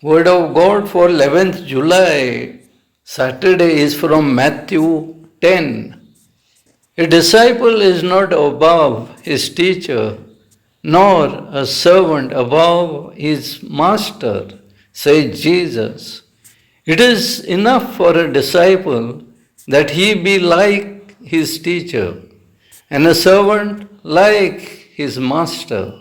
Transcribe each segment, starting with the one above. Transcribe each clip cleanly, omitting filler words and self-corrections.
Word of God for 11th July, Saturday, is from Matthew 10. A disciple is not above his teacher, nor a servant above his master, says Jesus. It is enough for a disciple that he be like his teacher, and a servant like his master.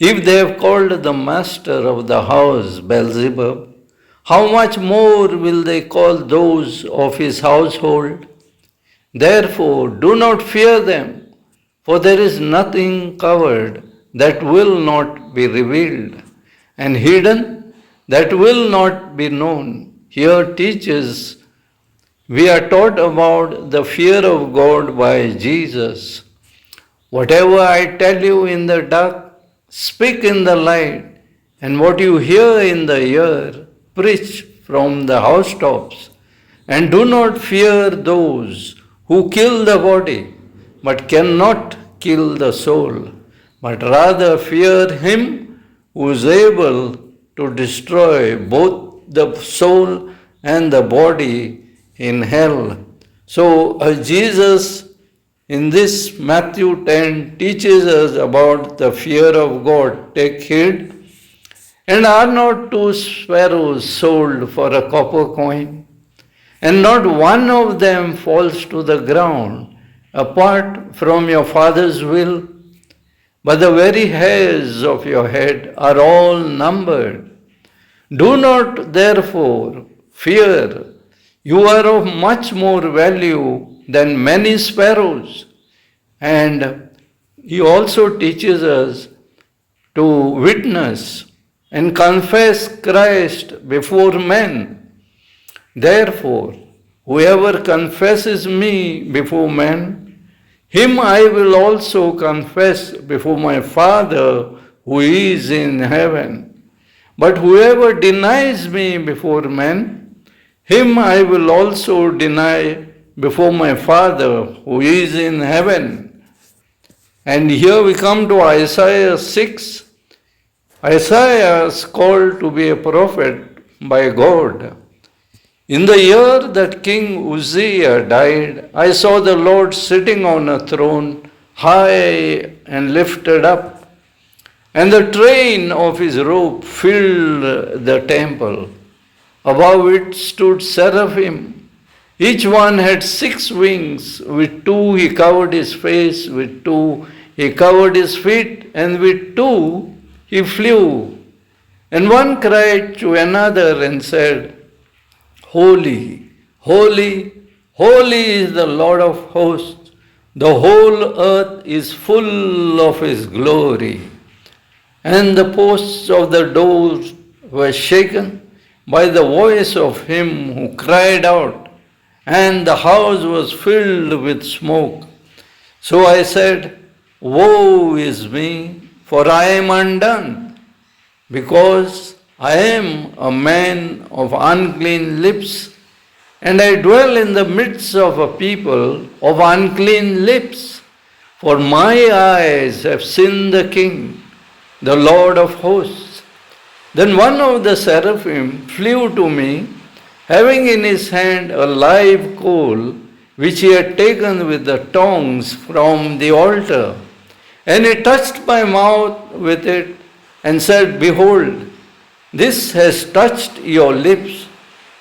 If they have called the master of the house Beelzebub, how much more will they call those of his household? Therefore, do not fear them, for there is nothing covered that will not be revealed, and hidden that will not be known. Here teaches we are taught about the fear of God by Jesus. Whatever I tell you in the dark, speak in the light, and what you hear in the ear, preach from the housetops. And do not fear those who kill the body, but cannot kill the soul, but rather fear him who is able to destroy both the soul and the body in hell. So Jesus in this Matthew 10 teaches us about the fear of God. Take heed, and are not two sparrows sold for a copper coin? And not one of them falls to the ground apart from your Father's will, but the very hairs of your head are all numbered. Do not therefore fear, you are of much more value than many sparrows. And he also teaches us to witness and confess Christ before men. Therefore, whoever confesses me before men, him I will also confess before my Father who is in heaven. But whoever denies me before men, him I will also deny before my Father who is in heaven. And here we come to Isaiah 6. Isaiah is called to be a prophet by God. In the year that King Uzziah died, I saw the Lord sitting on a throne, high and lifted up, and the train of his robe filled the temple. Above it stood seraphim. Each one had 6 wings. With 2 he covered his face, with 2 he covered his feet, and with 2 he flew. And one cried to another and said, Holy, holy, holy is the Lord of hosts. The whole earth is full of his glory. And the posts of the doors were shaken by the voice of him who cried out, and the house was filled with smoke. So I said, Woe is me, for I am undone, because I am a man of unclean lips, and I dwell in the midst of a people of unclean lips. For my eyes have seen the King, the Lord of hosts. Then one of the seraphim flew to me, having in his hand a live coal, which he had taken with the tongs from the altar. And he touched my mouth with it, and said, Behold, this has touched your lips.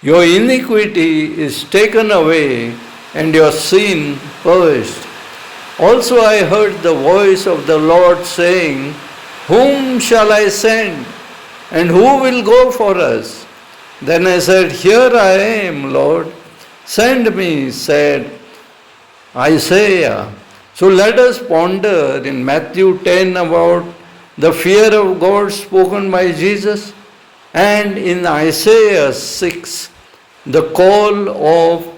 Your iniquity is taken away, and your sin purged. Also I heard the voice of the Lord saying, Whom shall I send? And who will go for us? Then I said, Here I am, Lord. Send me, said Isaiah. So let us ponder in Matthew 10 about the fear of God spoken by Jesus, and in Isaiah 6, the call of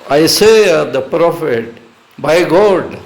Isaiah the prophet by God.